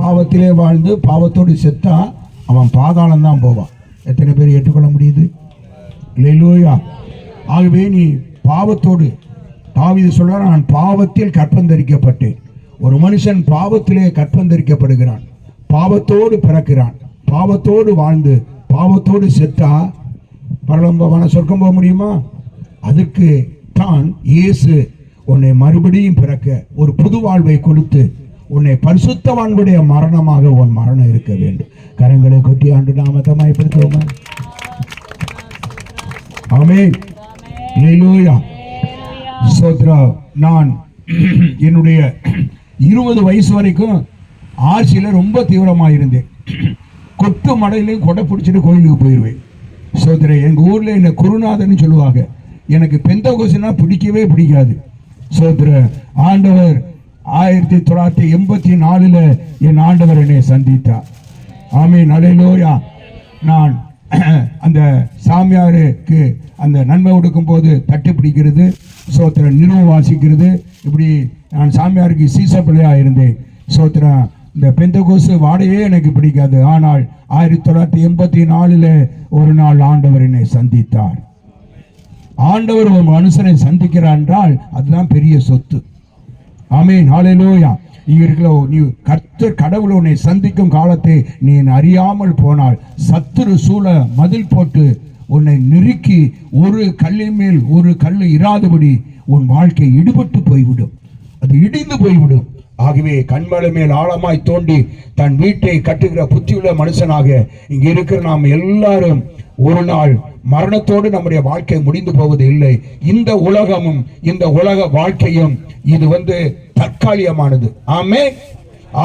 பாவத்திலே வாழ்ந்து பாவத்தோடு செத்தா அவன் பாதாளம் தான் போவான். எத்தனை பேர் ஏற்றுக்கொள்ள முடியுது? அல்லேலூயா. ஆகவே நீ பாவத்தோடு, தாவீது சொல்றான், நான் பாவத்தில் கற்பந்தரிக்கப்பட்டேன். ஒரு மனுஷன் பாவத்திலே கற்பந்தரிக்கப்படுகிறான், பாவத்தோடு பிறக்கிறான், பாவத்தோடு வாழ்ந்து பாவத்தோடு செத்தா பரலோகமான சொர்க்கம் போக முடியுமா? அதுக்கு தான் இயேசு உன்னை மறுபடியும் பிறக்க ஒரு புது வாழ்வை கொடுத்து உன்னை பரிசுத்தவான்களுடைய மரணமாக உன் மரணம் இருக்க வேண்டும். கரங்களை கொட்டி ஆண்டு நாமத்தை மகிமைப்படுத்துவோமா? ஆமென். அல்லேலூயா. ஸ்தோத்திரம். நான் என்னுடைய 20 வயசு வரைக்கும் ஆட்சியில ரொம்ப தீவிரமாக இருந்தேன். கொட்டு மடையிலையும் கொடை பிடிச்சிட்டு கோயிலுக்கு போயிடுவேன். ஸ்தோத்திரம். எங்க ஊர்ல என்ன குருநாதன்னு சொல்லுவாங்க. எனக்கு பெந்தகோஸ்துனா பிடிக்கவே பிடிக்காது. ஸ்தோத்திரம். ஆண்டவர் 1984 என் ஆண்டவர் என்னை சந்தித்தார். ஆமென். அல்லேலூயா. நான் அந்த சாமியாருக்கு அந்த நன்மை கொடுக்கும் போது தட்டு பிடிக்கிறது, ஸ்தோத்திரம், நிறுவ வாசிக்கிறது, இப்படி நான் சாமியாருக்கு சீசப்பிள்ளையா இருந்தேன். ஸ்தோத்திரம். இந்த பெந்தகோஸ்து வாடையே எனக்கு பிடிக்காது. ஆனால் 1984 ஒரு நாள் ஆண்டவர் என்னை சந்தித்தார். ஆண்டவர் ஒரு மனுஷனை சந்திக்கிறார் என்றால் அதுதான் பெரிய சொத்து. ஆமென். ஹல்லேலூயா. இங்க இருக்கிற நீ கர்த்தர் கடவுள் உன்னை சந்திக்கும் காலத்தை நீ அறியாமல் போனால் சத்துரு சூழ மதில் போட்டு உன்னை நெருக்கி ஒரு கல்லின் மேல் ஒரு கல் இராதபடி உன் வாழ்க்கை இடுபட்டு போய்விடும், அது இடிந்து போய்விடும். ஆகவே கண்மலை மேல் ஆழமாய் தோண்டி தன் வீட்டை கட்டுகிற புத்தியுள்ள மனுஷனாக இங்க இருக்கிற நாம் எல்லாரும் ஒரு நாள் மரணத்தோடு நம்முடைய வாழ்க்கை முடிந்து போவது இல்லை. இந்த உலகமும் இந்த உலக வாழ்க்கையும் இது தற்காலிகமானது. ஆமென்.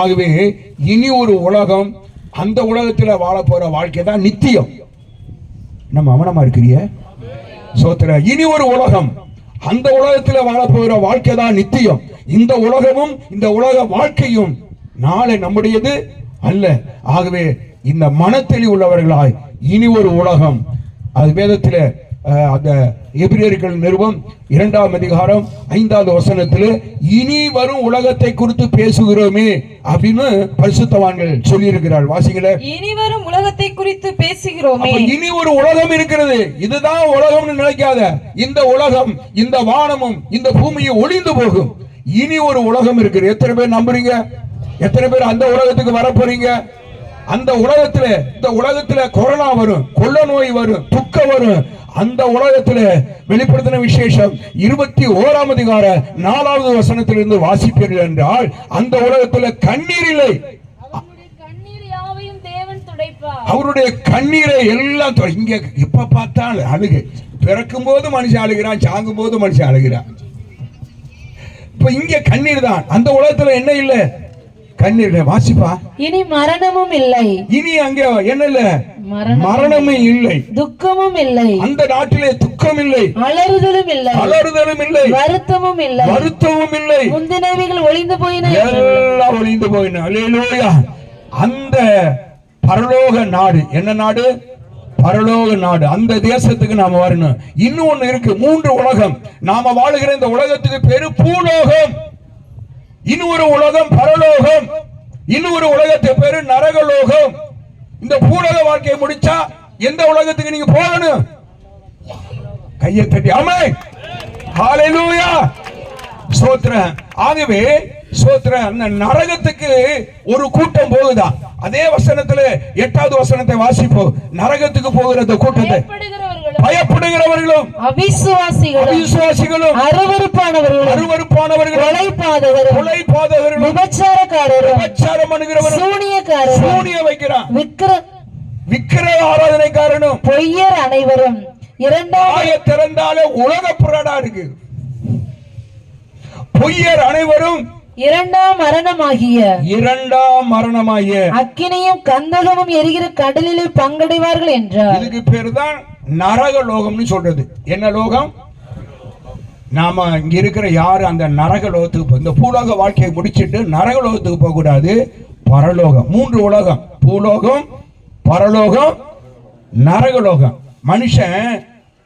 ஆகவே இனி ஒரு உலகம், அந்த உலகத்தில் வாழ போற வாழ்க்கை தான் நித்தியம். நம்ம அவனமா இருக்கிறிய சோத்திர. இனி ஒரு உலகம், அந்த உலகத்தில் வாழ போகிற வாழ்க்கை தான் நித்தியம். இந்த உலகமும் இந்த உலக வாழ்க்கையும் நாளை நம்முடையது அல்ல. ஆகவே இந்த மனத்தெளி உள்ளவர்களாய் இனி ஒரு உலகம், அது வேதத்தில் அந்த எபிரேயர்கள் நிருபம் 2ஆம் அதிகாரம் 5வது வசனத்தில் இனி வரும் உலகத்தை குறித்து பேசுகிறோமே அப்படின்னு பரிசுத்தவான்கள் சொல்லி இருக்கிறார். வாசிங்களே. இனி வரும் உலகத்தை குறித்து பேசுகிறோமே. இனி ஒரு உலகம் இருக்கிறது. இதுதான் உலகம்னு நினைக்காத. இந்த உலகம், இந்த வானமும் இந்த பூமியும் ஒளிந்து போகும். இனி ஒரு உலகம் இருக்குது. எத்தனை பேர் நம்புறீங்க? எத்தனை பேர் அந்த உலகத்துக்கு வர போறீங்க? அந்த உலகத்துல, இந்த உலகத்துல கொரோனா வரும், கொள்ள நோய் வரும், துக்கம் வரும். அந்த உலகத்துல வெளிப்படுத்தின விசேஷம் 21ஆம் அதிகார 4வது வசனத்திலிருந்து வாசிப்பீர்கள் என்றால் அந்த உலகத்துல கண்ணீர் இல்லை. அவருடைய கண்ணீரை எல்லாம் இங்க எப்ப பார்த்தாலும் அழுகு. பிறக்கும் போது மனுஷன் அழுகிறான், சாகும் போது மனுஷன் அழுகிறான். இப்ப இங்க கண்ணீர் தான். அந்த உலகத்துல என்ன இல்லை? கண்ணீர். வாசிப்பா. இனி மரணமும் இல்லை. இனி அங்க என்ன இல்ல? மரணமே இல்லை, துக்கமும் இல்லை. அந்த நாட்டிலே துக்கம் இல்லை, அலறுதலும் இல்லை, அலறுதலும் இல்லை, வருத்தமும் இல்லை, வருத்தமும் இல்லை. முந்தினவைகள் ஒளிந்து போயின, எல்லாம் ஒளிந்து போயின. அல்லேலூயா. அந்த பரலோக நாடு என்ன நாடு? பரலோக நாடு. அந்த தேசத்துக்கு நாம வரணும். இன்னும் ஒண்ணு இருக்கு, 3 உலகம். நாம வாழுகிற இந்த உலகத்துக்கு பேரு பூலோகம். இன்னொரு உலகம் பரலோகம், இன்னொரு உலகத்துக்கு பேரு நரகலோகம். இந்த பூலோக வாழ்க்கையை முடிச்சா எந்த உலகத்துக்கு நீங்க போகணும்? கையை தட்டி ஆமென். ஹல்லேலூயா. ஸ்தோத்திரம். ஆகவே ஸ்தோத்திரம். அந்த நரகத்துக்கு ஒரு கூட்டம் போகுதான். அதே வசனத்துல 8வது வசனத்தை வாசிப்போம். நரகத்துக்கு போகிற அந்த கூட்டத்தை பயப்படுகிறவர்களும் அவிசுவாசிகளும் அருவருப்பானவர்களும் கொலைபாதகர்களும் விபச்சாரம் பண்ணுகிறவர்களும் சூனிய வைக்கிறான் விக்கிர ஆராதனைக்காரனும் பொய்யர் அனைவரும் திறந்தாலே உலக புராடா இருக்கு. பொய்யர் அனைவரும் இரண்டாம் மரணமாகிய அக்கினியும் கந்தகமும் எரிகிற கடலிலே பங்கடைவார்கள் என்றார். இதுக்கு பேர் தான் நரக லோகம்னு சொல்றது. என்ன லோகம்? நாம இங்க இருக்கிற யாரு அந்த நரக லோகத்துக்கு, இந்த பூலோக வாழ்க்கையை முடிச்சிட்டு நரக லோகத்துக்கு போக கூடாது. பரலோகம். 3 உலகம், பூலோகம், பரலோகம், நரகலோகம். மனுஷன்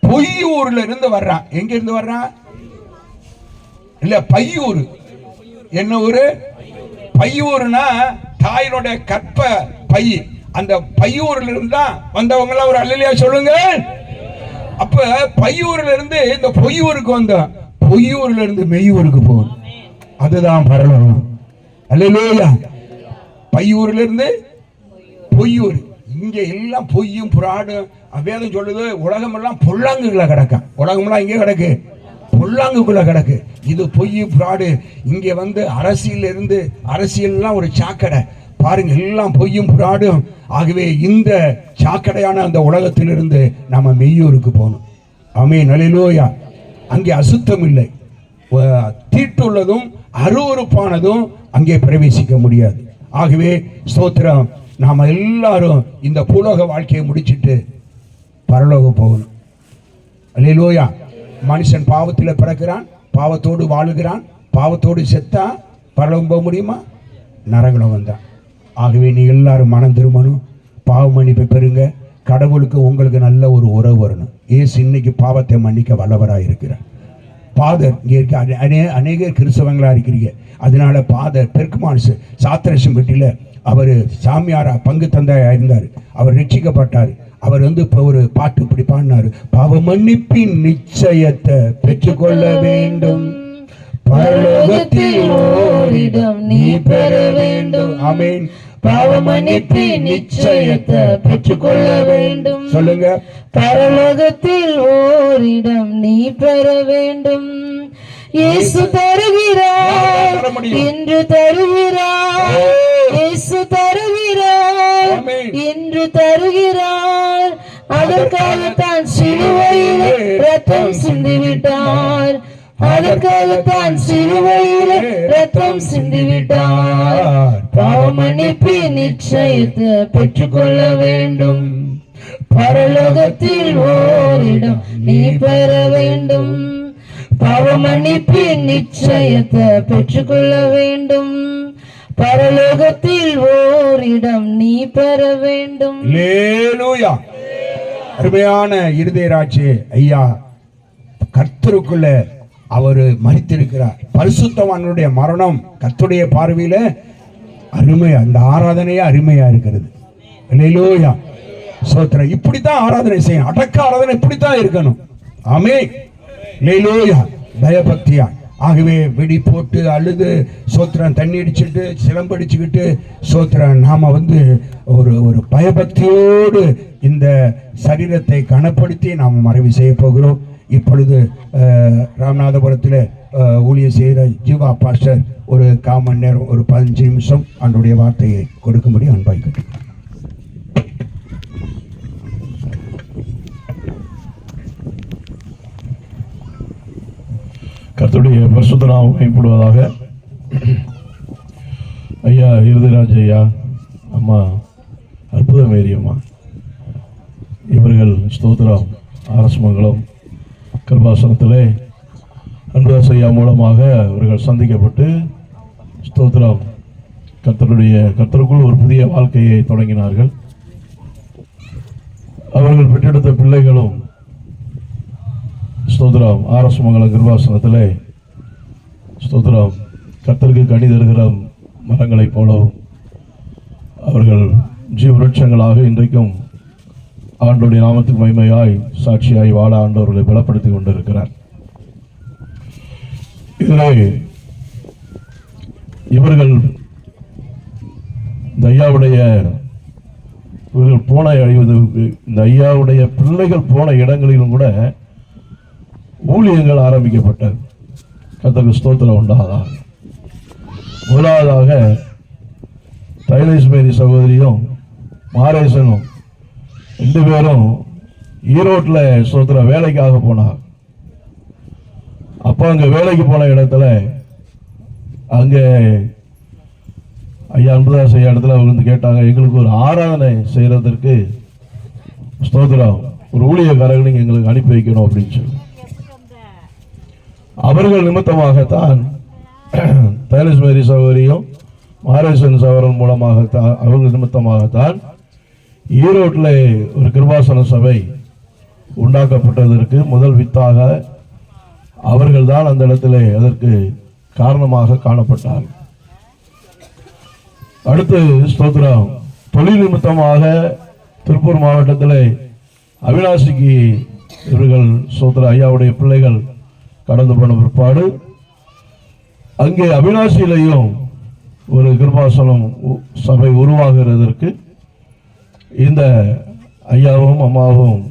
பொய்யூர்ல இருந்து வர்றான். எங்க இருந்து வர்றான்? இல்ல, பையூர். என்ன ஊரு? பையூர்னா தாயினுடைய கற்ப பை, அந்த பையூர்ல இருந்தா வந்தவங்க எல்லாம் ஒரு அல்லேலூயா சொல்லுங்க. அப்ப பையூர்ல இருந்து இந்த பொய்யூருக்கு வந்தோம், பொய்யூர்ல இருந்து மெய்யூருக்கு போகணும், அதுதான் பரலோகம். அல்லேலூயா. பையூர்ல இருந்து பொய்யூர், இங்க எல்லாம் பொய்யும் புராடும். வேதம் சொல்லுது உலகம் எல்லாம் பொல்லாங்குக்குள்ள கிடக்கும், உலகம்லாம் இங்கே கிடக்கு, பொல்லாங்குக்குள்ள கிடக்கு. இது பொய் புராடு. இங்க வந்து அரசியல் இருந்து, அரசியல்லாம் ஒரு சாக்கடை பாருங்க, எல்லாம் பொய்யும் புராடும். ஆகவே இந்த சாக்கடையான அந்த உலகத்திலிருந்து நம்ம மெய்யூருக்கு போகணும். ஆமென், அல்லேலூயா. அங்கே அசுத்தம் இல்லை, தீட்டுள்ளதும் அருவருப்பானதும் அங்கே பிரவேசிக்க முடியாது. ஆகவே ஸ்தோத்திரம், நாம எல்லாரும் இந்த பூலோக வாழ்க்கையை முடிச்சிட்டு பரலோகம் போகணும். அல்லேலூயா. மனுஷன் பாவத்தில் பிறக்கிறான், பாவத்தோடு வாழுகிறான், பாவத்தோடு செத்தா பரலோகம் போக முடியுமா? நரகலோகம் தான். ஆகவே நீ எல்லாரும் மனம் திரும்பணும், பாவ மன்னிப்பை பெறுங்க. கடவுளுக்கு உங்களுக்கு நல்ல ஒரு உறவு வரணும். ஏசு இன்னைக்கு பாவத்தை மன்னிக்க வல்லவராக இருக்கிறார். பாதர் இங்கே இருக்க அநேகர் கிறிஸ்தவங்களா இருக்கிறீங்க. அதனால பாதர் பெர்க்மான்ஸ் சாத்திரசம் பெட்டியில் அவர் சாமியாரா பங்கு தந்தையா இருந்தார். அவர் ரட்சிக்கப்பட்டார். அவர் வந்து இப்போ ஒரு பாட்டு இப்படி பாடினாரு, பாவ மன்னிப்பின் நிச்சயத்தை பெற்றுக்கொள்ள வேண்டும், பரலோகத்தில் ஓரிடம் நீ பெற வேண்டும். ஆமென். பாவ மன்னிப்பின் நிச்சயத்தை பெற்றுக்கொள்ள வேண்டும். சொல்லுங்க, பரலோகத்தில் ஓரிடம் நீ பெற வேண்டும். இயேசு தருகிறார், இன்று தருகிறார், இயேசு தருகிறார், இன்று தருகிறார். அதற்காகத்தான் சிலுவையிலே ரத்தம் சிந்திவிட்டார், அதற்காகத்தான் சிலுவையிலே ரத்தம் சிந்திவிட்டார். பாவ மன்னிப்பின் நிச்சயத்தை பெற்றுக்கொள்ள வேண்டும், பரலோகத்தில் ஓரிடம் நீ பெற வேண்டும். பாவ மன்னிப்பின் நிச்சயத்தை பெற்றுக்கொள்ள வேண்டும், பரலோகத்தில் ஓரிடம் நீ பெற வேண்டும். அல்லேலூயா. அருமையான இருதயராட்சி ஐயா, கர்த்தருக்குள்ள அவர் மரித்திருக்கிறார். பரிசுத்தவானுடைய மரணம் கர்த்தருடைய பார்வையில அருமை, அந்த ஆராதனையே அருமையா இருக்கிறது. அல்லேலூயா. சோத்திரம். இப்படித்தான் ஆராதனை செய்யணும், அடக்க ஆராதனை இப்படித்தான் இருக்கணும். ஆமென். அல்லேலூயா. பயபக்தியா. ஆகவே வெடி போட்டு அழுது சோத்திரம், தண்ணி அடிச்சுட்டு சிலம்படிச்சுக்கிட்டு சோத்திரம், நாம வந்து ஒரு பயபக்தியோடு இந்த சரீரத்தை கனப்படுத்தி நாம் மறைவு செய்ய போகிறோம். இப்பொழுது ராமநாதபுரத்தில் ஊழியர் செய்கிற ஜீவா பாஸ்டர் ஒரு 1/4 மணி நேரம், ஒரு 15 நிமிஷம் அவருடைய வார்த்தையை கொடுக்கும்படி அன்பாய் கேட்டுக்கிறேன். கர்த்தருடைய பரிசுத்த நாமம் மகிமைப்படுவதாக. ஐயா இருதராஜ் ஐயா, அம்மா அற்புதமேரியம்மா, இவர்கள் ஸ்தோத்திரம் அரசமங்கலம் கிருபாசனத்திலே அன்பதாஸ் ஐயா மூலமாக இவர்கள் சந்திக்கப்பட்டு ஸ்தோத்திரம் கர்த்தருக்குள் ஒரு புதிய வாழ்க்கையை தொடங்கினார்கள். அவர்கள் பெற்றெடுத்த பிள்ளைகளும் ஸ்தோத்திரம் ஆரசமங்கலம் கிருபாசனத்திலே ஸ்தோத்திரம் கர்த்தருக்கு கனி தருகிற மரங்களைப் போலவும் அவர்கள் ஜீவருட்சங்களாக இன்றைக்கும் ஆண்டவருடைய நாமத்துக்கு மகிமையாய் சாட்சியாய் வாழ ஆண்டவர்களை பலப்படுத்தி கொண்டிருக்கிறார். இதிலே இவர்கள் இந்த ஐயாவுடைய இந்த ஐயாவுடைய பிள்ளைகள் போன இடங்களிலும் கூட ஊழியங்கள் ஆரம்பிக்கப்பட்டது. கர்த்தருக்கு ஸ்தோத்திரம் உண்டாதா. முதலாவதாக தைலேஸ்மேரி சகோதரியும் மாரேசனும் 2 பேரும் ஈரோட்டில் ஸ்தோத்திரம் வேலைக்காக போனார். அப்போ அங்கே வேலைக்கு போன இடத்துல அங்கே ஐயா அன்பதாஸ் ஐயா இடத்துல அவங்க வந்து கேட்டாங்க, எங்களுக்கு ஒரு ஆராதனை செய்யறதற்கு ஸ்தோத்திரம் ஒரு ஊழியக்காரர்கள் நீங்கள் எங்களுக்கு அனுப்பி வைக்கணும் அப்படின்னு சொல்லி அவர்கள் நிமித்தமாகத்தான் தைலேஸ்மேரி சகோதரியும் மாரேசன் சகோதரன் மூலமாகத்தான் அவர்கள் நிமித்தமாகத்தான் ஈரோட்டில் ஒரு கிருபாசன சபை உண்டாக்கப்பட்டதற்கு முதல் வித்தாக அவர்கள்தான் அந்த இடத்திலே அதற்கு காரணமாக காணப்பட்டார்கள். அடுத்து ஸ்தோத்திரம், தொழில் நிமித்தமாக திருப்பூர் மாவட்டத்தில் அவினாசிக்கு இவர்கள் ஸ்தோத்திரம் ஐயாவுடைய பிள்ளைகள் கடந்து போன பிற்பாடு அங்கே அவினாசியிலையும் ஒரு கிருபாசனம் சபை உருவாகிறதற்கு இந்த ஐயாவும் அம்மாவும்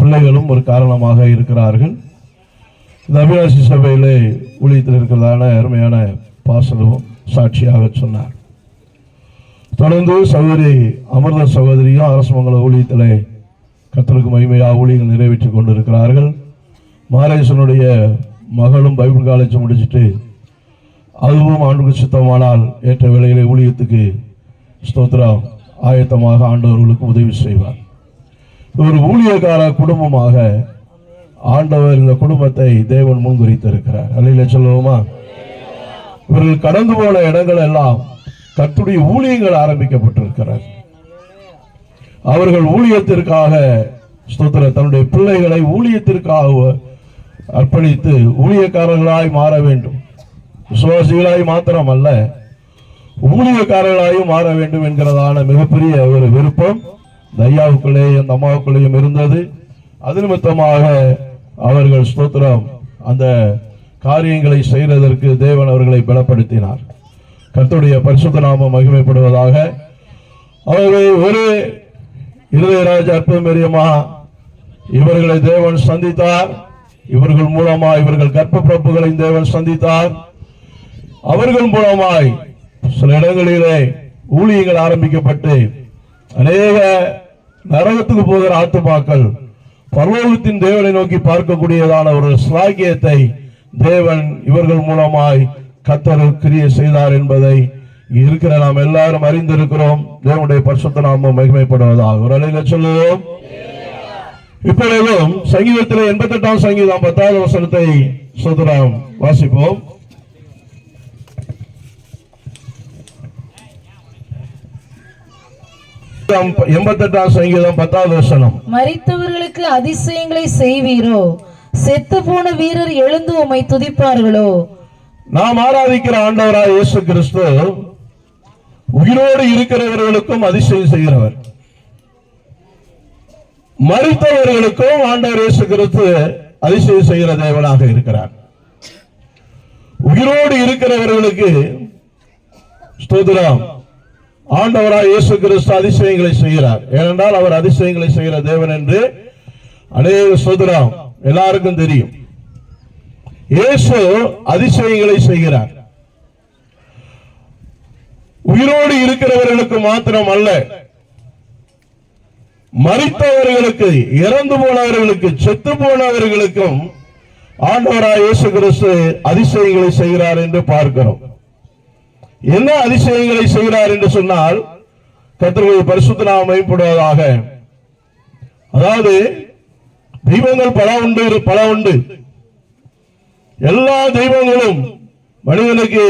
பிள்ளைகளும் ஒரு காரணமாக இருக்கிறார்கள். இந்த அவினாசி சபையிலே ஊழியத்தில் இருக்கிறதான அருமையான பாசனமும் சாட்சியாக சொன்னார். தொடர்ந்து சகோதரி அமிர்த சகோதரியும் அரசமங்கல ஊழியத்திலே கர்த்தருக்கு மகிமையாக ஊழியர்கள் நிறைவேற்றிக் கொண்டிருக்கிறார்கள். மாரேசனுடைய மகளும் பைபிள் காலேஜ் முடிச்சுட்டு அதுவும் ஆண்டுக்கு சித்தமானால் ஏற்ற வேளையிலே ஊழியத்துக்கு ஸ்தோத்திரம் ஆயத்தமாக ஆண்டவர்களுக்கு உதவி செய்வார். ஒரு ஊழியக்கார குடும்பமாக ஆண்டவர் இந்த குடும்பத்தை தேவன் முன்குறித்திருக்கிறார். அல்லேலூயா சொல்லுவோமா? இவர்கள் கடந்து போன இடங்கள் எல்லாம் கர்த்தருடைய ஊழியங்கள் ஆரம்பிக்கப்பட்டிருக்கிறார். அவர்கள் ஊழியத்திற்காக ஸ்தோத்திரம் தன்னுடைய பிள்ளைகளை ஊழியத்திற்காக அர்ப்பணித்து ஊழியக்காரர்களாய் மாற வேண்டும். விசுவாசிகளாய் மாத்திரம் அல்ல, ஊழியக்காரர்களாயும் மாற வேண்டும் என்கிறதான மிகப்பெரிய ஒரு விருப்பம் இந்த ஐயாவுக்குள்ளே அந்த அம்மாவுக்குள்ளேயும் இருந்தது. அது நிமித்தமாக அவர்கள் ஸ்தோத்திரம் அந்த காரியங்களை செய்வதற்கு தேவன் அவர்களை பலப்படுத்தினார். கர்த்தருடைய பரிசுத்த நாமம் மகிமைப்படுவதாக. ஆகவே ஒரு இருதயராஜ அற்புதமரியமா இவர்களை தேவன் சந்தித்தார். இவர்கள் மூலமா இவர்கள் கற்ப பிறப்புகளை தேவன் சந்தித்தார். அவர்கள் மூலமாய் சில இடங்களிலே ஊழியங்கள் ஆரம்பிக்கப்பட்டு அநேக நரகத்துக்கு போகிற ஆத்துமாக்கள் பரலோகத்தின் தேவனை நோக்கி பார்க்கக்கூடியதான ஒரு ஸ்லாகியத்தை தேவன் இவர்கள் மூலமாய் கர்த்தர் கிரியை செய்தார் என்பதை இருக்கிற நாம் எல்லாரும் அறிந்திருக்கிறோம். தேவனுடைய பரிசுத்த நாமம் மகிமைப்படுவதாக. ஒரு அலையில சொல்லுவோம். இப்பொழுதும் சங்கீதத்தில் 88ஆம் சங்கீதம் 10வது வசனத்தை ஸ்தோத்திரம் வாசிப்போம். சங்கீதம் 10வது வசனம். மரித்தவர்களுக்கு அதிசயங்களை செய்வீரோ? செத்து போன வீரர் எழுந்து உம்மை துதிப்பார்களோ? நாம் ஆராதிக்கிற ஆண்டவராய் இயேசு கிறிஸ்து உயிரோடு இருக்கிறவர்களுக்கும் அதிசயம் செய்கிறவர். மரித்தவர்களுக்கும் ஆண்டவர் இயேசு கிறிஸ்து அதிசயம் செய்கிற தேவனாக இருக்கிறார். உயிரோடு இருக்கிறவர்களுக்கு ஸ்தோத்திரம் ஆண்டவராய் இயேசு கிறிஸ்து அதிசயங்களை செய்கிறார். ஏனென்றால் அவர் அதிசயங்களை செய்கிற தேவன் என்று அநேக ஸ்தோத்திரம் எல்லாருக்கும் தெரியும். இயேசு அதிசயங்களை செய்கிறார். உயிரோடு இருக்கிறவர்களுக்கு மாத்திரம் அல்ல, மரித்தவர்களுக்கு, இறந்து போனவர்களுக்கு, செத்து போனவர்களுக்கும் ஆண்டவராய் இயேசு கிறிஸ்து அதிசயங்களை செய்கிறார் என்று பார்க்கிறோம். என்ன அதிசயங்களை செய்கிறார் என்று சொன்னால், கர்த்தருடைய பரிசுத்த நாமம் மகிமைப்படுவதாக. அதாவது தெய்வங்கள் பல உண்டு. எல்லா தெய்வங்களும் மனிதனுக்கு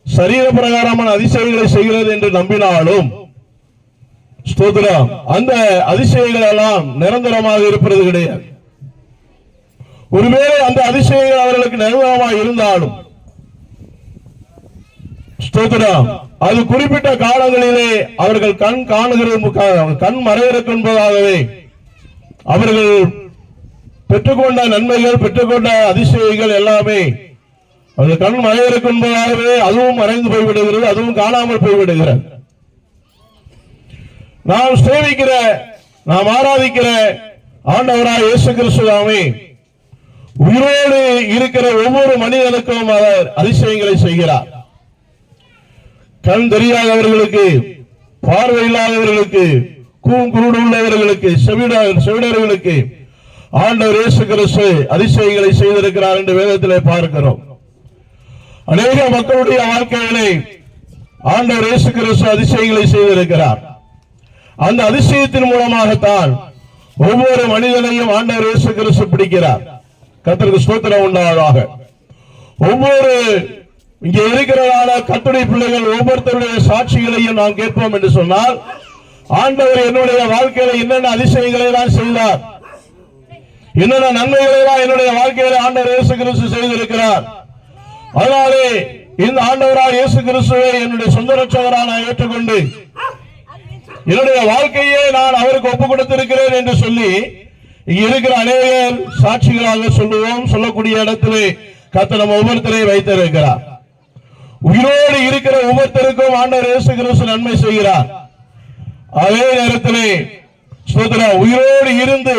சரீர பிரகாரமான அதிசயங்களை செய்கிறது என்று நம்பினாலும் ஸ்தோத்திரம் அந்த அதிசயங்கள் எல்லாம் நிரந்தரமாக இருப்பது கிடையாது. ஒருவேளை அந்த அதிசயங்கள் அவர்களுக்கு நிரந்தரமாக இருந்தாலும் ஸ்தோத்திரம் அது குறிப்பிட்ட காலங்களிலே அவர்கள் கண் காணுகிறது, கண் மறைவிற்கு என்பதாகவே அவர்கள் பெற்றுக்கொண்ட நன்மைகள், பெற்றுக்கொண்ட அதிசயங்கள் எல்லாமே அது கண் மறைவிற்கு என்பதாகவே அதுவும் மறைந்து போய்விடுகிறது, அதுவும் காணாமல் போய்விடுகிறது. நாம் சேவிக்கிற, நாம் ஆராதிக்கிற ஆண்டவராய் இயேசு கிறிஸ்துவே உயிரோடு இருக்கிற ஒவ்வொரு மனிதனுக்கும் அவர் அதிசயங்களை செய்கிறார். கண் தெரியாதவர்களுக்கு, பார்வை இல்லாதவர்களுக்கு, கூங்குருடு உள்ளவர்களுக்கு, செவிடர்களுக்கு ஆண்டவர் இயேசு கிறிஸ்து அதிசயங்களை செய்திருக்கிறார் என்று வேதத்திலே பார்க்கிறோம். அநேக மக்களுடைய வாழ்க்கையிலே ஆண்டவர் இயேசு கிறிஸ்து அதிசயங்களை செய்திருக்கிறார். அந்த அதிசயத்தின் மூலமாகத்தான் ஒவ்வொரு மனிதனையும் ஆண்டவர் இயேசு கிறிஸ்து பிடிக்கிறார். கர்த்தருக்கு ஸ்தோத்திரம் உண்டாவதாக. ஒவ்வொரு இங்கே இருக்கிறதான கர்த்தருடைய பிள்ளைகள் ஒவ்வொருத்தருடைய சாட்சிகளையும் நாம் கேட்போம் என்று சொன்னால், ஆண்டவர் என்னுடைய வாழ்க்கையில என்னென்ன அதிசயங்களை எல்லாம் செய்தார், என்னென்ன நன்மைகளை எல்லாம் என்னுடைய வாழ்க்கையில ஆண்டவர் இயேசு கிறிஸ்து செய்திருக்கிறார். அதனாலே இந்த ஆண்டவராக இயேசு கிறிஸ்துவை என்னுடைய சொந்த ரட்சகராக நான் ஏற்றுக்கொண்டு என்னுடைய வாழ்க்கையை நான் அவருக்கு ஒப்பு கொடுத்திருக்கிறேன் என்று சொல்லி இங்க இருக்கிற அநேகர் சாட்சிகளாக சொல்லக்கூடிய இடத்திலே கர்த்தர் நம்ம ஒவ்வொருத்தரையும் வைத்திருக்கிறார். உயிரோடு இருக்கிற ஒவ்வொருத்தருக்கும் ஆண்டவர் இயேசு கிறிஸ்து நன்மை செய்கிறார். அதே நேரத்திலே ஸ்தோத்திரம் உயிரோடு இருந்து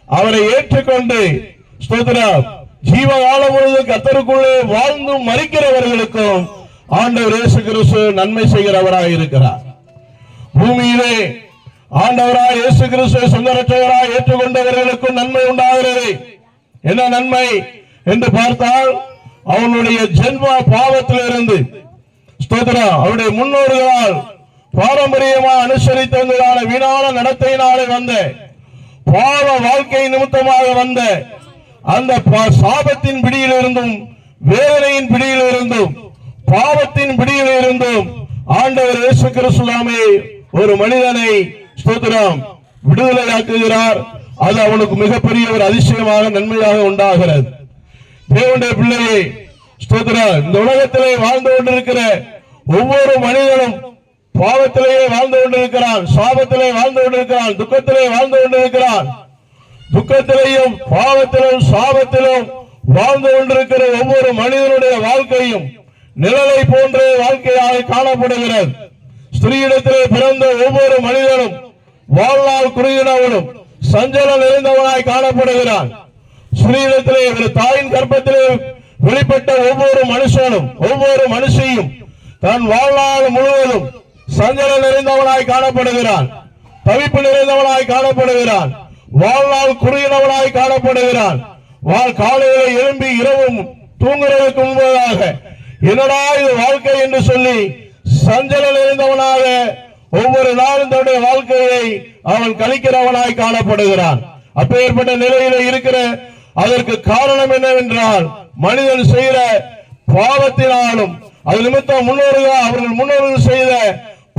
அவரை ஏற்றுக்கொண்டு ஸ்தோத்திரம் ஜீவகாலம் முழுவதும் கர்த்தருக்குள்ளே வாழ்ந்து மரிக்கிறவர்களுக்கும் ஆண்டவர் இயேசு கிறிஸ்து நன்மை செய்கிறவராக இருக்கிறார். பூமியிலே ஆண்டவராய் இயேசு கிறிஸ்துவை சொந்த ரட்சகராய் ஏற்றுக்கொண்டவர்களுக்கும் நன்மை உண்டாகிறது. என்ன நன்மை என்று பார்த்தால் அவனுடைய ஜென்ம பாவத்திலிருந்து ஸ்தோத்திரம் அவருடைய முன்னோர்களால் பாரம்பரியமாக அனுசரித்து வந்ததான வீணான நடத்தையினாலே வந்த பாவ வாழ்க்கை நிமித்தமாக வந்த அந்த சாபத்தின் பிடியிலிருந்தும் வேதனையின் பிடியிலிருந்தும் பாவத்தின் பிடியிலிருந்தும் ஆண்டவர் இயேசு கிறிஸ்துவே ஒரு மனிதனை ஸ்தோத்திரம் விடுதலையாக்குகிறார். அது அவனுக்கு மிகப்பெரிய ஒரு அதிசயமாக நன்மையாக உண்டாகிறது. தேவனுடைய பிள்ளையை ஸ்தோத்திரம் இந்த உலகத்திலே வாழ்ந்து கொண்டிருக்கிற ஒவ்வொரு மனிதனும் பாவத்திலேயே வாழ்ந்து கொண்டிருக்கிறான், சாபத்திலே வாழ்ந்து கொண்டிருக்கிறான், துக்கத்திலே வாழ்ந்து கொண்டிருக்கிறான். துக்கத்திலேயும் பாவத்திலும் சாபத்திலும் வாழ்ந்து கொண்டிருக்கிற ஒவ்வொரு மனிதனுடைய வாழ்க்கையும் நிழலை போன்ற வாழ்க்கையாக காணப்படுகிறது. ஸ்திரீயிடத்திலே பிறந்த ஒவ்வொரு மனிதனும் வாழ்நாள் குறுகினவனும் சஞ்சலம் நிறைந்தவனாய் காணப்படுகிறான். ஸ்திரீயிடத்திலே ஒரு தாயின் கர்ப்பத்திலே வெளிப்பட்ட ஒவ்வொரு மனுஷனும் ஒவ்வொரு மனுஷியும் தன் வாழ்நாள் முழுவதும் சஞ்சலம் நிறைந்தவனாய் காணப்படுகிறான், தவிப்பு நிறைந்தவனாய் காணப்படுகிறான், வாழ்நாள் குறுகினவனாய் காணப்படுகிறான். காலையில எழும்பி இரவும் தூங்குறதுக்கு முன்பதாக என்னடா இது வாழ்க்கை என்று சொல்லி சஞ்சலம் நிறைந்தவனாக ஒவ்வொரு நாளும் தன்னுடைய வாழ்க்கையை அவன் கழிக்கிறவனாய் காணப்படுகிறான். அப்பேற்பட்ட நிலையில இருக்கிற அதற்கு காரணம் என்னவென்றால் மனிதன் செய்கிற பாவத்தினாலும் அது நிமித்தம் அவர்கள் முன்னோர்கள் செய்த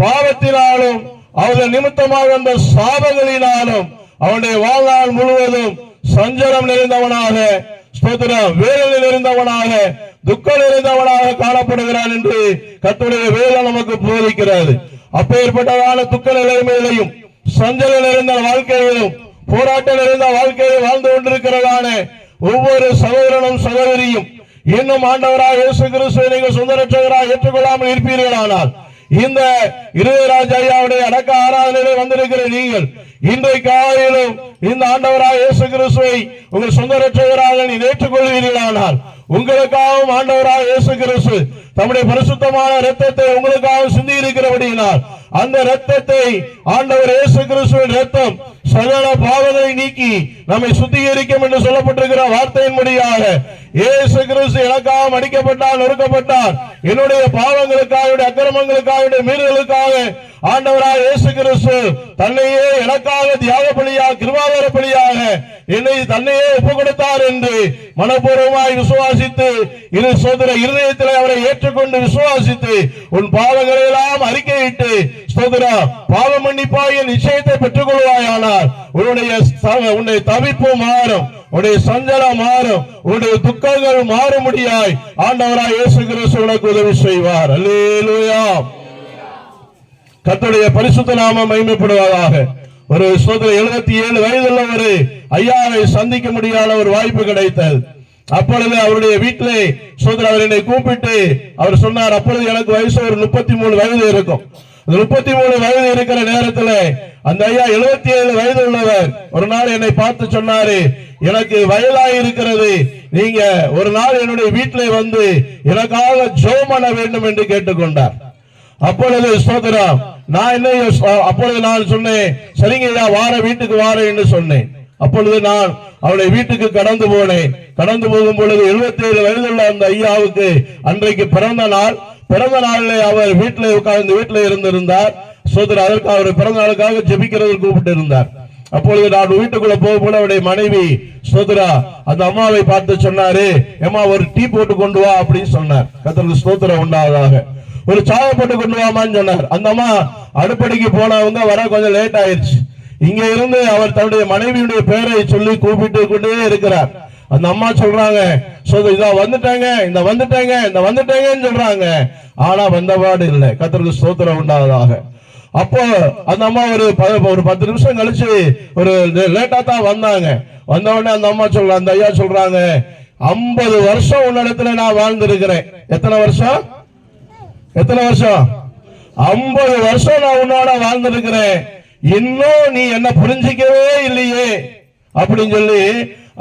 பாவத்தினாலும் அவர்கள் நிமித்தமாக வந்த சாபங்களினாலும் அவனுடைய வாழ்நாள் முழுவதும் சஞ்சலம் நிறைந்தவனாக ஸ்தோத்திரம் வேதனை நிறைந்தவனாக துக்கம் நிறைந்தவனாக காணப்படுகிறான் என்று கர்த்தருடைய வேதம் நமக்கு போதிக்கிறது. அப்பேற்பட்டதான துக்க நிலைமையிலையும் சஞ்சல நிறைந்த வாழ்க்கையிலும் போராட்டம் நிறைந்த வாழ்க்கையை வாழ்ந்து கொண்டிருக்கிறதான ஒவ்வொரு சகோதரனும் சகோதரியும் இன்னும் ஆண்டவராக இயேசு கிறிஸ்துவை நீங்கள் சொந்த ரட்சகராக ஏற்றுக்கொள்ளாமல் இருப்பீர்களானால் இந்த இருதயராஜ் ஐயாவுடைய அடக்க ஆராதனையிலே வந்திருக்கிற நீங்கள் இன்றைக்காயிலும் இந்த ஆண்டவராக இயேசு கிறிஸ்துவை உங்கள் சொந்த ரட்சகராக நீ ஏற்றுக்கொள்வீர்களானால் உங்களுக்காகவும் ஆண்டவராக இயேசு கிறிஸ்து தம்முடைய பரிசுத்தமான இரத்தத்தை உங்களுக்காக சிந்தி இருக்கிறபடியினால் அந்த இரத்தத்தை ஆண்டவர் இயேசு கிறிஸ்துவின் இரத்தம் சகல பாவங்களை நீக்கி நம்மை சுத்திகரிக்கும் என்று சொல்லப்பட்டிருக்கிற வார்த்தையின்படியாக இயேசு கிறிஸ்து எனக்காக அடிக்கப்பட்டார், நொறுக்கப்பட்டார். என்னுடைய பாவங்களுக்காக, அக்கிரமங்களுக்காக, மீறலுக்காக ஆண்டவராக இயேசு கிறிஸ்து தன்னையே எனக்காக தியாக பலியாக கிருபாதார பலியாக என்னை தன்னையே ஒப்புக் கொடுத்தார் என்று மனப்பூர்வமாய் விசுவாசித்து இரு சோதர இருதயத்தில் அவரை ஏற்றுக்கொண்டு விசுவாசித்து உன் பாவங்களை எல்லாம் அறிக்கையிட்டு சோதரா பாவ மன்னிப்பாய நிச்சயத்தை பெற்றுக் கொள்வாயானால் உன்னுடைய தவிப்பு மாறும், உன்னுடைய சஞ்சலம் மாறும், உன்னுடைய துக்கங்கள் மாறும்படியாய் ஆண்டவராய் இயேசு கிறிஸ்து உனக்கு உதவி செய்வார். அல்லேலூயா. கர்த்தருடைய பரிசுத்த நாமம் மகிமைப்படுவதாக. ஒரு 77 வயதுள்ள ஒரு ஐயாவை சந்திக்க முடியாத ஒரு வாய்ப்பு கிடைத்தது. அப்பொழுது அவருடைய வீட்டிலே அவர் என்னை கூப்பிட்டு அவர் சொன்னார், அப்பொழுது எனக்கு வயசு ஒரு 33 வயது இருக்கும். 33 வயது இருக்கிற நேரத்தில் அந்த ஐயா 77 வயது உள்ளவர் ஒரு நாள் என்னை பார்த்து சொன்னாரு, எனக்கு வயதாய் இருக்கிறது, நீங்க ஒரு நாள் என்னுடைய வீட்டிலே வந்து எனக்காக ஜெபம் பண்ண வேண்டும் என்று கேட்டுக்கொண்டார். அப்பொழுது ஸ்தோத்திரம் நான் என்ன அப்பொழுது நான் சொன்னேன், சரிங்க ஐயா வார வீட்டுக்கு வார என்று சொன்னேன். அப்பொழுது நான் அவருடைய வீட்டுக்கு கடந்து போனேன். கடந்து போகும் பொழுது 77 வயதுள்ள அந்த ஐயாவுக்கு அன்றைக்கு பிறந்த நாளிலே அவர் வீட்டிலே உட்கார்ந்து வீட்டிலே இருந்திருந்தார். சோதரர் அதற்கு அவர் பிறந்த நாளுக்காக ஜெபிக்கிறதுக்கு கூப்பிட்டு இருந்தார். அப்பொழுது நான் வீட்டுக்குள்ள போகும்போது அவருடைய மனைவி ஸ்தோத்திரா அந்த அம்மாவை பார்த்து சொன்னாரு, அம்மா ஒரு டீ போட்டு கொண்டு வா அப்படின்னு சொன்னார். கர்த்தருக்கு ஸ்தோத்திரம் உண்டாவதாக. ஒரு சாயை போட்டு கொண்டு வாமான்னு சொன்னார். அந்த அம்மா அடுப்படிக்கு போனவங்க வர கொஞ்சம் லேட் ஆயிடுச்சு. இங்க இருந்து அவர் தன்னுடைய மனைவியுடைய பெயரை சொல்லி கூப்பிட்டு கொண்டே இருக்கிறார். அந்த அம்மா சொல்றாங்க, இதோ வந்துட்டாங்க, இந்த வந்துட்டாங்கன்னு சொல்றாங்க. ஆனா வந்தபாடு இல்லை. கர்த்தருக்கு ஸ்தோத்திரம் உண்டாவதாக. அப்போ அந்த அம்மா ஒரு 10 நிமிஷம் கழிச்சு ஒரு லேட்டா தான் வந்தாங்க. வந்த உடனே அந்த அம்மா சொல்றாங்க, அந்த ஐயா சொல்றாங்க, 50 வருஷம் உன்னிடத்துல நான் வாழ்ந்திருக்கிறேன். எத்தனை வருஷம்? 50 வருஷம் நான் உன்னோட வாழ்ந்திருக்கிறேன். இன்னும் நீ என்ன புரிஞ்சிக்கவே இல்லையே அப்படின்னு சொல்லி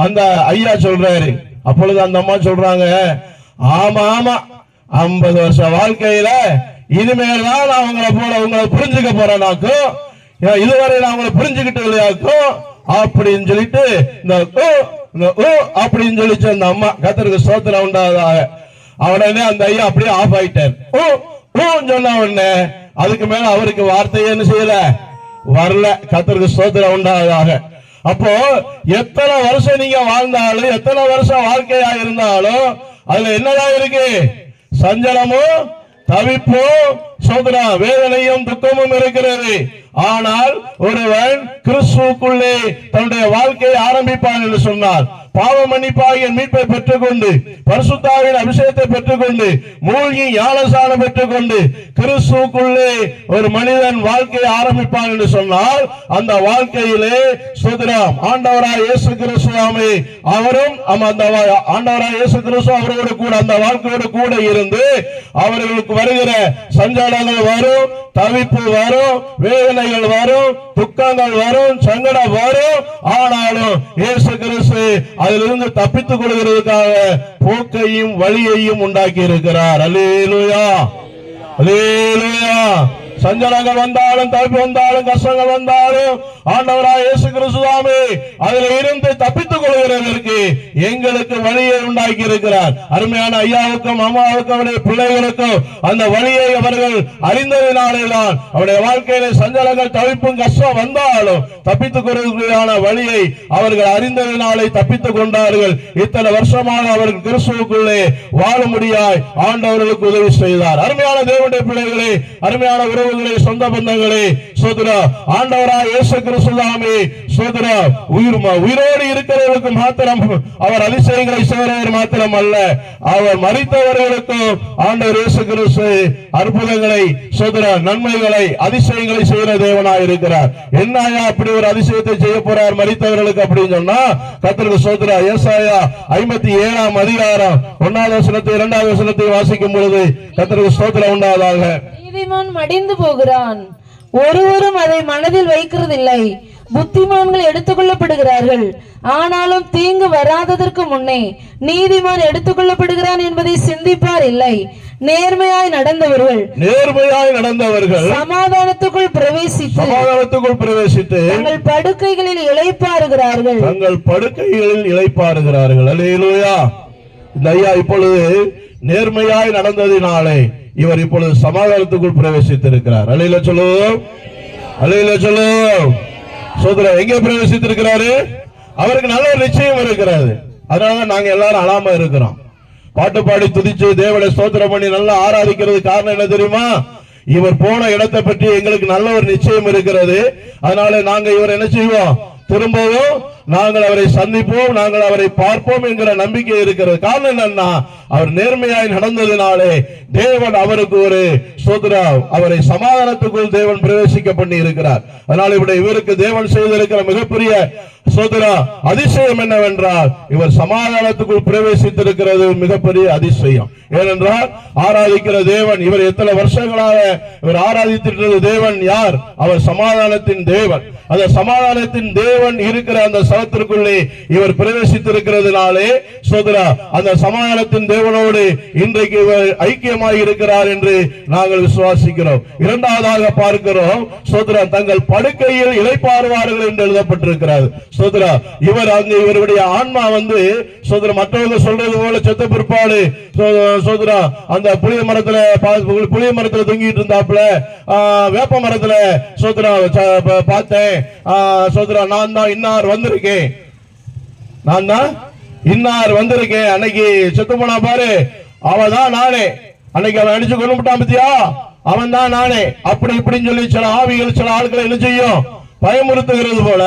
அந்த ஐயா சொல்றாரு. அப்பொழுது அந்த அம்மா சொல்றாங்க, ஆமா 50 வருஷம் வாழ்க்கையில இனிமேல்தான் நான் உங்களை புரிஞ்சுக்க போறேனாக்கும், இதுவரை நான் உங்களை புரிஞ்சுக்கிட்டு இல்லையாக்கும் அப்படின்னு சொல்லிட்டு அப்படின்னு சொல்லிச்சு அந்த அம்மா. கர்த்தருக்கு ஸ்தோத்திரம் உண்டாவதாக. உடனே அந்த ஐயா அப்படியே ஆஃப் ஆயிட்டார். சொன்ன உடனே அதுக்கு மேல அவருக்கு வார்த்தையே என்ன செய்யல, வரல. கர்த்தருக்கு ஸ்தோத்திரம் உண்டாவதாக. அப்போ எத்தனை வருஷம் நீங்க வாழ்ந்தாலும், எத்தனை வருஷம் வாழ்க்கையா இருந்தாலும் அதுல என்னதான் இருக்கு? சஞ்சலமும் தவிப்பும் சோதனா வேதனையும் துக்கமும் இருக்கிறது. ஆனால் ஒருவன் கிறிஸ்துவுக்குள்ளே தன்னுடைய வாழ்க்கையை ஆரம்பிப்பான் என்று சொன்னார். பாவ மன்னிப்பாகிய மீட்பை பெற்றுக்கொண்டு, பரிசுத்தாவின் அபிஷேகத்தை பெற்றுக்கொண்டு, மூழ்கி ஞானஸ்நானம் பெற்றுக்கொண்டு கிறிஸ்துவுக்குள்ளே ஒரு மனிதன் வாழ்க்கையை ஆரம்பிப்பான் என்று சொன்னால், அந்த வாழ்க்கையிலே சோதனம் ஆண்டவராய் இயேசு கிறிஸ்துவாமே அவரும் அந்த ஆண்டவராய் இயேசு கிறிஸ்து அவரோடு கூட அந்த வாழ்க்கையோடு கூட இருந்து அவர்களுக்கு வருகிற சஞ்சலங்கள் வரும், தவிப்பு வரும், வேதனைகள் வரும், துக்கங்கள் வரும், சங்கடம் வரும். ஆனாலும் இயேசு கிறிஸ்து அதிலிருந்து தப்பித்துக் கொள்கிறதுக்காக போக்கையும் வழியையும் உண்டாக்கி இருக்கிறார். அல்லேலூயா, அல்லேலூயா. சஞ்சலங்கள் வந்தாலும், தவிப்பு வந்தாலும், கஷ்டங்கள் வந்தாலும் ஆண்டவராய் இயேசு கிறிஸ்துவே அதில் இருந்து தப்பித்துக் கொள்கிறதற்கு எங்களுக்கு வழியை உண்டாக்கி இருக்கிறார். அருமையான ஐயாவுக்கும் அம்மாவுக்கும் அவருடைய பிள்ளைகளுக்கும் அந்த வழியை அவர்கள் அறிந்ததினாலே தான் அவருடைய வாழ்க்கையில சஞ்சலங்கள், தவிப்பும், கஷ்டம் வந்தாலும் தப்பித்துக் கொள்வதற்கான வழியை அவர்கள் அறிந்ததினாலே தப்பித்துக் கொண்டார்கள். இத்தனை வருஷமாக அவர்கள் கிறிஸ்துவுக்குள்ளே வாழும்படியாய் ஆண்டவர்களுக்கு உதவி செய்தார். அருமையான தேவனுடைய பிள்ளைகளே, அருமையான உறவுகளே, சொந்த பந்தங்களே, சோதரா ஆண்டவராய் இயேசு கிறிஸ்துவே சோதரா உயிரோடு இருக்கிறவர்களுக்கு மாத்திரம் அவர் அதிசயங்களை செய்கிறவர் மாத்திரம் அல்ல, அவர் மரித்தவர்களுக்கும் ஆண்டவர் இயேசு கிறிஸ்து அற்புதங்களை, சோதரா நன்மைகளை, அதிசயங்களை செய்கிற தேவனாய் இருக்கிறார். என்னையா அப்படி ஒரு அதிசயத்தை செய்ய போறார் மரித்தவர்களுக்கு அப்படின்னு சொன்னா, கர்த்தருக்கு சோதரா ஏசாயா 57 அதிகாரம் 1வது வசனத்தை 2வது வசனத்தை வாசிக்கும் பொழுது கர்த்தருக்கு ஸ்தோத்திரம் உண்டாவதாக. நீதிமான் மடிந்து போகிறான், ஒருவரும் அதை மனதில் வைக்கிறதில்லை. புத்திமான்கள் எடுத்துக்கொள்ளப்படுகிறார்கள், ஆனாலும் தீங்கு வராததற்கு முன்னே நீதிமான் எடுத்துக்கொள்ளப்படுகிறான் என்பதை சிந்திப்பார் இல்லை. நேர்மையாய் நடந்தவர்கள் சமாதானத்துக்குள் பிரவேசித்து தங்கள் படுக்கைகளில் இளைப்பாறுகிறார்கள். அல்லேலூயா. இந்த ஐயா இப்பொழுது நேர்மையாய் நடந்ததினாலே இவர் இப்பொழுது சமாதானத்துக்குள் பிரவேசித்திருக்கிறார். அல்லேலூயா சொல்லுவோம், அல்லேலூயா சொல்லுவோம். சோதரா எங்கே பிரவேசித்திருக்கிறாரு? அவருக்கு நல்ல ஒரு நிச்சயம் இருக்கிறது. அதனால நாங்க எல்லாரும் அழாம இருக்கிறோம். பாட்டு பாடி துதிச்சு தேவனை ஸ்தோத்திரம் பண்ணி நல்லா ஆராதிக்கிறது காரணம் என்ன தெரியுமா? இவர் போன இடத்தை பற்றி எங்களுக்கு நல்ல ஒரு நிச்சயம் இருக்கிறது. அதனால நாங்க இவர் என்ன செய்வோம்? திரும்பவும் நாங்கள் அவரை சந்திப்போம், நாங்கள் அவரை பார்ப்போம் என்கிற நம்பிக்கை இருக்கிறது. காரணம் என்னன்னா, அவர் நேர்மையாய் நடந்ததினாலே தேவன் அவருக்கு ஒரு சோதரா அவரை சமாதானத்துக்குள் தேவன் பிரவேசிக்க பண்ணி இருக்கிறார். அதனால இவருக்கு தேவன் செய்திருக்கிற மிகப்பெரிய சோதரா அதிசயம் என்னவென்றால், இவர் சமாதானத்துக்குள் பிரவேசித்திருக்கிறது மிகப்பெரிய அதிசயம். ஏனென்றால் ஆராதிக்கிற தேவன், இவர் எத்தனை வருஷங்களாக இவர் ஆராதித்திருக்கிற தேவன் யார்? அவர் சமாதானத்தின் தேவன். அந்த சமாதானத்தின் தேவன் இருக்கிற அந்த ஸ்தலத்திற்குள்ளே இவர் பிரவேசித்திருக்கிறதுனாலே சோதரா அந்த சமாதானத்தின் தேவனோடு இன்றைக்கு இவர் ஐக்கியமாக இருக்கிறார் என்று நாங்கள் விசுவாசிக்கிறோம். இரண்டாவதாக பார்க்கிறோம், சோதரா தங்கள் படுக்கையில் இளைப்பாறுவார்கள் என்று எழுதப்பட்டிருக்கிறது. சோதரா இவர் அங்கு இவருடைய ஆன்மா சோதரா மற்றவங்க சொல்றது போல செத்த பிற்பாடு சோதரா அந்த புளிய மரத்துல தொங்கிட்டு இருந்தாப்புல, வேப்ப மரத்துல சோதரா பார்த்தேன், சோதரா நான் தான் இன்னார் வந்திருக்கேன், அன்னைக்கு செத்து போனா பாரு, அவதான் நானே, அன்னைக்கு அவன் அடிச்சு கொண்டு விட்டான் பத்தியா, அவன் தான் நானே, அப்படி இப்படின்னு சொல்லி சில ஆவிகள் சில ஆட்களை என்ன செய்யும்? பயமுறுத்துகிறது போல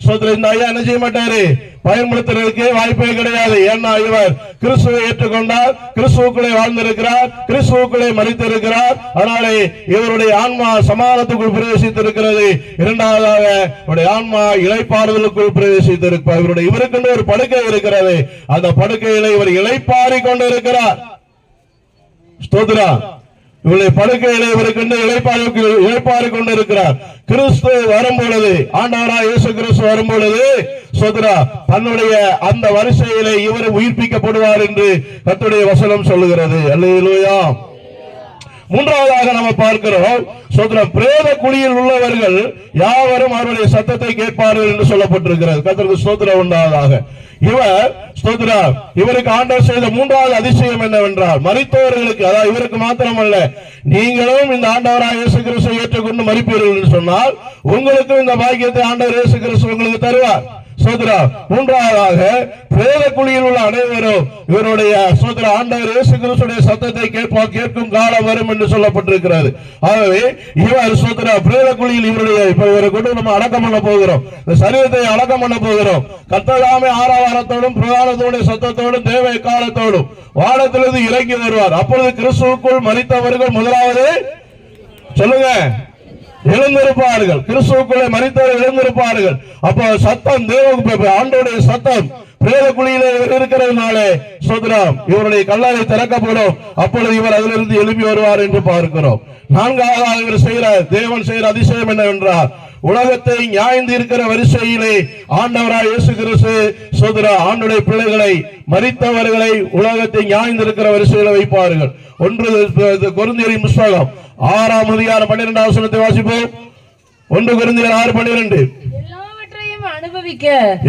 ஸ்தோத்திரம் இந்த ஐயா என்ன செய்ய மாட்டாரு, பயன்படுத்துறதுக்கு வாய்ப்பே கிடையாது. ஏன்னா இவர் கிறிஸ்துவை ஏற்றுக்கொண்டார், கிறிஸ்துவுக்குள்ளே வாழ்ந்திருக்கிறார், கிறிஸ்துவுக்குள்ளே மரித்திருக்கிறார். அதனாலே இவருடைய ஆன்மா சமாதானத்துக்குள் பிரவேசித்திருக்கிறது. இரண்டாவதாக இவருடைய ஆன்மா இளைப்பாறுதலுக்குள் பிரவேசித்திருக்கிறார். இவருக்கு ஒரு படுக்கை இருக்கிறது, அந்த படுக்கையில இவர் இளைப்பாரி கொண்டிருக்கிறார். ஸ்தோத்திரம். இவருடைய படுக்கையிலே இவருக்கு இளைப்பாரி கொண்டிருக்கிறார். கிறிஸ்து வரும் பொழுது, ஆண்டவராய் இயேசு கிறிஸ்து வரும் பொழுது சோதரா தன்னுடைய அந்த வரிசையிலே இவர் உயிர்ப்பிக்கப்படுவார் என்று கர்த்தருடைய வசனம் சொல்லுகிறது. அல்லேலூயா. மூன்றாவதாக நம்ம பார்க்கிறோம், சோதரம் பிரேத குழியில் உள்ளவர்கள் யாவரும் அவருடைய சத்தத்தை கேட்பார்கள் என்று சொல்லப்பட்டிருக்கிறது. கர்த்தருக்கு ஸ்தோத்திரம் உண்டாவதாக. இவர் ஸ்தோத்திரா இவருக்கு ஆண்டவர் செய்த மூன்றாவது அதிசயம் என்னவென்றால், மரித்தவர்களுக்கு, அதாவது இவருக்கு மாத்திரமல்ல, நீங்களும் இந்த ஆண்டவராக இயேசு கிறிஸ்துவை ஏற்றுக்கொண்டு மரிப்பீர்கள் என்று சொன்னால் உங்களுக்கும் இந்த பாக்கியத்தை ஆண்டவர் இயேசு கிறிஸ்து உங்களுக்கு தருவார். சோதரா மூன்றாவதாக பிரேத குழியில் உள்ள அனைவரும் இவருடைய சோதரா ஆண்டவர் இயேசு கிறிஸ்துடைய சத்தத்தை கேட்கும் காலம் வரும் என்று சொல்லப்பட்டிருக்கிறது. ஆகவே இவர் சோதரா பிரேத குழியில் இவரை கொண்டு நம்ம அடக்கம் பண்ண போகிறோம், இந்த சரீரத்தை அடக்கம் பண்ண போகிறோம். கர்த்தராமே ஆரவாரத்தோடும் பிரதானத்தோடும் சத்தத்தோடும் தேவ காலத்தோடும் வானத்திலிருந்து இறங்கி வருவார். அப்பொழுது கிறிஸ்துவுக்குள் மரித்தவர்கள் முதலாவது சொல்லுங்க எழுந்திருப்பார்கள். கிறிஸ்துவுக்குள்ளே மரித்தவர்கள் எழுந்திருப்பார்கள். அப்போ சத்தம், தேவ ஆண்டோடைய சத்தம் பிரேத குழியிலே இருக்கிறதுனாலே சோதரம் இவருடைய கல்லறை திறக்கப்படும். அப்பொழுது இவர் அதிலிருந்து எழுப்பி வருவார் என்று பார்க்கிறோம். நான்காவதாக இவர் தேவன் செய்கிற அதிசயம் என்னவென்றால், உலகத்தை நியாய்ந்து இருக்கிற வரிசையிலே ஆண்டவராய் இயேசு கிறிஸ்து சோதரா ஆண்டுடைய பிள்ளைகளை, மரித்தவர்களை உலகத்தை நியாய்ந்து இருக்கிற வரிசையில வைப்பார்கள். 1 கொரிந்தியரின் புத்தகம் 6ஆம் அதிகாரம் 12ஆம் வசனத்தை வாசிப்போம். 1 கொரிந்தியர் 6:12.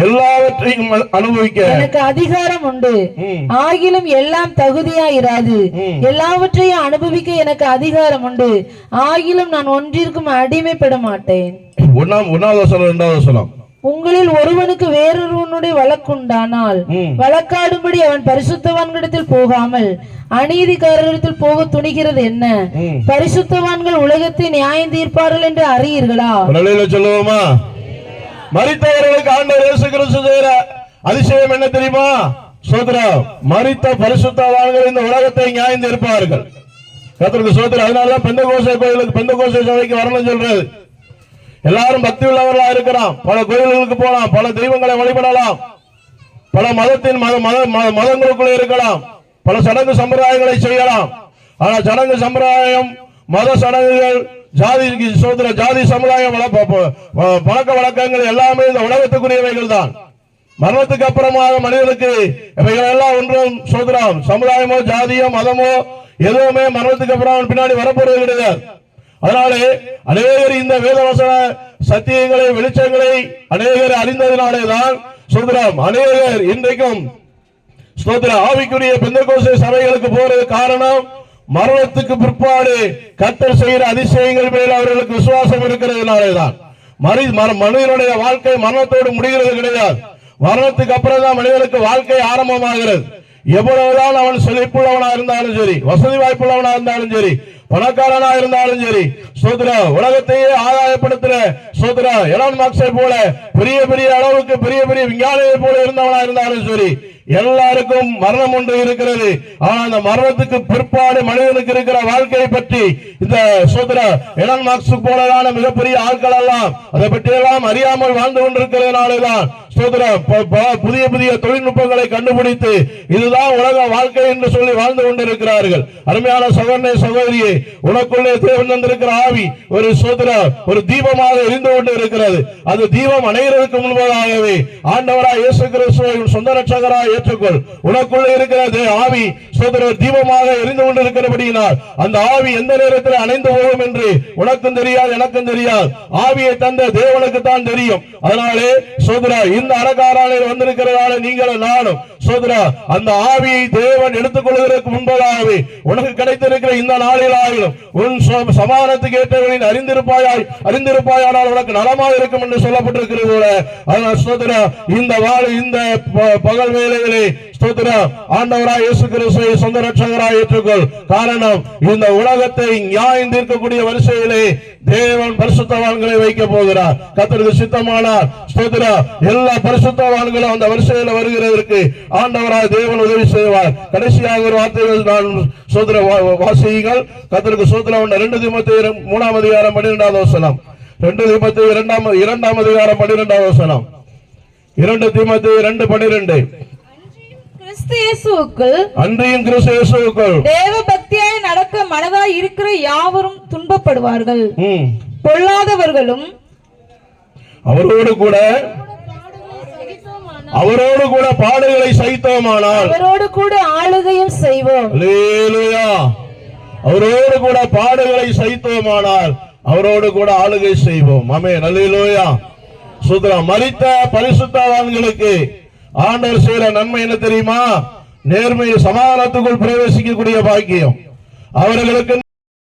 எல்லாவற்றையும் அனுபவிக்க எனக்கு அதிகாரம் உண்டு, ஆகிலும் எல்லாம் தகுதியா இராது. எல்லாவற்றையும் அனுபவிக்க எனக்கு அதிகாரம் உண்டு, ஆகிலும் நான் ஒன்றிற்கும் அடிமைப்பட மாட்டேன். 1ஆவது வசனம் 2ஆவது வசனம். உங்களில் ஒருவனுக்கு வேறொருவனுடைய வழக்குண்டானால் வழக்காடும்படி அவன் பரிசுத்தவான்களிடத்தில் போகாமல் அநீதிக்காரரிடத்தில் போக துணிகிறது என்ன? பரிசுத்தவான்கள் உலகத்தை நியாயம் தீர்ப்பார்கள் என்று அறியீர்களா? சொல்லுவோமா? மரித்தவர்களுக்கு ஆண்டவர் இயேசு கிறிஸ்து செய்கிற அதிசயம் என்ன தெரியுமா? சோதரம் மரித்த பரிசுத்தவான்கள் இந்த உலகத்தை நியாயம் தீர்ப்பார்கள். கர்த்தருக்கு ஸ்தோத்திரம். அதனாலதான் பெந்தெகோஸ்தே கோயிலுக்கு, பெந்தெகோஸ்தே சபைக்கு வரணும் சொல்றது. எல்லாரும் பக்தி உள்ளவர்களா இருக்கிறான், பல கோயில்களுக்கு போலாம், பல தெய்வங்களை வழிபடலாம், பல மதங்களுக்குள்ளே இருக்கலாம், பல சடங்கு சம்பிரதாயங்களை செய்யலாம். ஆனா சடங்கு சம்பிரதாயம், மத சடங்குகள், ஜாதி சமுதாயம், பழக்க வழக்கங்கள் எல்லாமே இந்த உலகத்துக்குரியவைகள் தான். மரணத்துக்கு அப்புறமாக மனிதனுக்கு இவைகள் எல்லாம் ஒன்றும் சோதரம் சமுதாயமோ ஜாதியோ மதமோ எதுவுமே மரணத்துக்கு அப்புறம் பின்னாடி வரப்போறது கிடையாது. அதனாலே அநேகர் இந்த வேதவசன சத்தியங்களை, வெளிச்சங்களை அநேகர் அறிந்ததினாலேதான் சோதரம் அநேகர் இன்றைக்கும் ஸ்தோத்திரம் ஆவிக்குரிய பெந்தெகோஸ்தே சபைகளுக்கு போறது காரணம், மரணத்துக்கு பிற்பாடு கர்த்தர் செய்கிற அதிசயங்கள் மேல் அவர்களுக்கு விசுவாசம் இருக்கிறதுனாலேதான். மனிதனுடைய வாழ்க்கை மரணத்தோடு முடிகிறது கிடையாது. மரணத்துக்கு அப்புறம் தான் மனிதனுக்கு வாழ்க்கை ஆரம்பமாகிறது. எவ்வளவுதான் அவன் செழிப்புள்ளவனா இருந்தாலும் சரி, வசதி வாய்ப்புள்ளவனா இருந்தாலும் சரி, பணக்காரனா இருந்தாலும் சரி, சோதரா உலகத்தையே ஆதாயப்படுத்துற சோதரா எலான் மார்க்ஸை போல பெரிய பெரிய அளவுக்கு பெரிய பெரிய விஞ்ஞானியை போல இருந்தவனா இருந்தாலும் சரி, எல்லாருக்கும் மரணம் ஒன்று இருக்கிறது. ஆனா அந்த மரணத்துக்கு பிற்பாடு மனிதனுக்கு இருக்கிற வாழ்க்கையை பற்றி இந்த சோதரா எலான் மார்க்ஸ் போலதான மிகப்பெரிய ஆட்கள் எல்லாம் அதை பற்றி எல்லாம் அறியாமல் வாழ்ந்து கொண்டிருக்கிறதுனாலதான் புதிய புதிய தொழில்நுட்பங்களை கண்டுபிடித்து இதுதான் உலக வாழ்க்கை என்று சொல்லி வாழ்ந்து கொண்டிருக்கிறார்கள். அருமையான சகோதரனே, சகோதரியே, உனக்குள்ளே தேவன் தந்திருக்கிற ஆவி ஒரு சோதரா ஒரு தீபமாக எரிந்து கொண்டு இருக்கிறது. அது தீபம் அணைகிறதுக்கு முன்பதாகவே ஆண்டவராய் இயேசு கிறிஸ்துவை சொந்த ரட்சகராய் ஏற்றுக்கொள். உனக்குள்ளே இருக்கிற ஆவி சோதரா தீபமாக எரிந்து கொண்டிருக்கிறபடியினால் அந்த ஆவி எந்த நேரத்தில் அணைந்து போகும் என்று உனக்கும் தெரியாது, எனக்கும் தெரியாது. ஆவியை தந்த தேவனுக்கு தான் தெரியும். அதனாலே சோதரா இந்த அறக்காராலே வந்திருக்கிறதால நீங்களும் நானும் சோதரா அந்த ஆவியை தேவன் எடுத்துக்கொள்வதற்கு முன்பதாகவே உனக்கு கிடைத்திருக்கிற இந்த நாளிலாயிலும் உன் சமாதானத்துக்கு ஏற்றவனின் அறிந்திருப்பாயானால் உனக்கு நலமாக இருக்கும் என்று சொல்லப்பட்டிருக்கிறது போல அதனால் சோதரா இந்த பகல் வேளையிலே ஸ்தோத்திரா ஆண்டவராய் இயேசு கிறிஸ்துவை சொந்த ரட்சகராய் ஏற்றுக்கொள். காரணம் இந்த உலகத்தை நியாயம் தீர்க்கக்கூடிய வரிசையிலே தேவன் பரிசுத்தவான்களை வைக்க போகிறார். கர்த்தருக்கு சித்தமானால் ஸ்தோத்திரா எல்லா பரிசுத்தவான்களும் அந்த வரிசையில் வருகிறதற்கு ஆண்டவராய் தேவன் உதவி செய்வார். கடைசியாக ஒரு வார்த்தை நான் ஸ்தோத்திர வாசியுங்கள். கர்த்தருக்கு ஸ்தோத்திரம். 2 தீமோத்தேயு 3ஆம் அதிகாரம் 12வது வசனம். 2 தீமோத்தேயு 2ஆம் அதிகாரம் 12வது வசனம். 2 தீமோத்தேயு 2:12. அன்றியும் கிறிஸ்து இயேசுவுக்குள் தேவ பக்தியாய் நடக்க மனதாய் இருக்கிற யாவரும் துன்பப்படுவார்கள். பொல்லாதவர்களும் அவரோடு கூட பாடுகளை சகித்தோமானால் அவரோடு கூட ஆளுகையும் செய்வோம். அல்லேலூயா. அவரோடு கூட பாடுகளை சகித்தோமானால் அவரோடு கூட ஆளுகை செய்வோம். ஆமென். அல்லேலூயா. சுதந்திரம் மரித்த பரிசுத்தவான்களுக்கு ஆண்டவர் செய்கிற நன்மை என்ன தெரியுமா? நேர்மை சமாதானத்துக்குள் பிரவேசிக்கக்கூடிய பாக்கியம் அவர்களுக்கு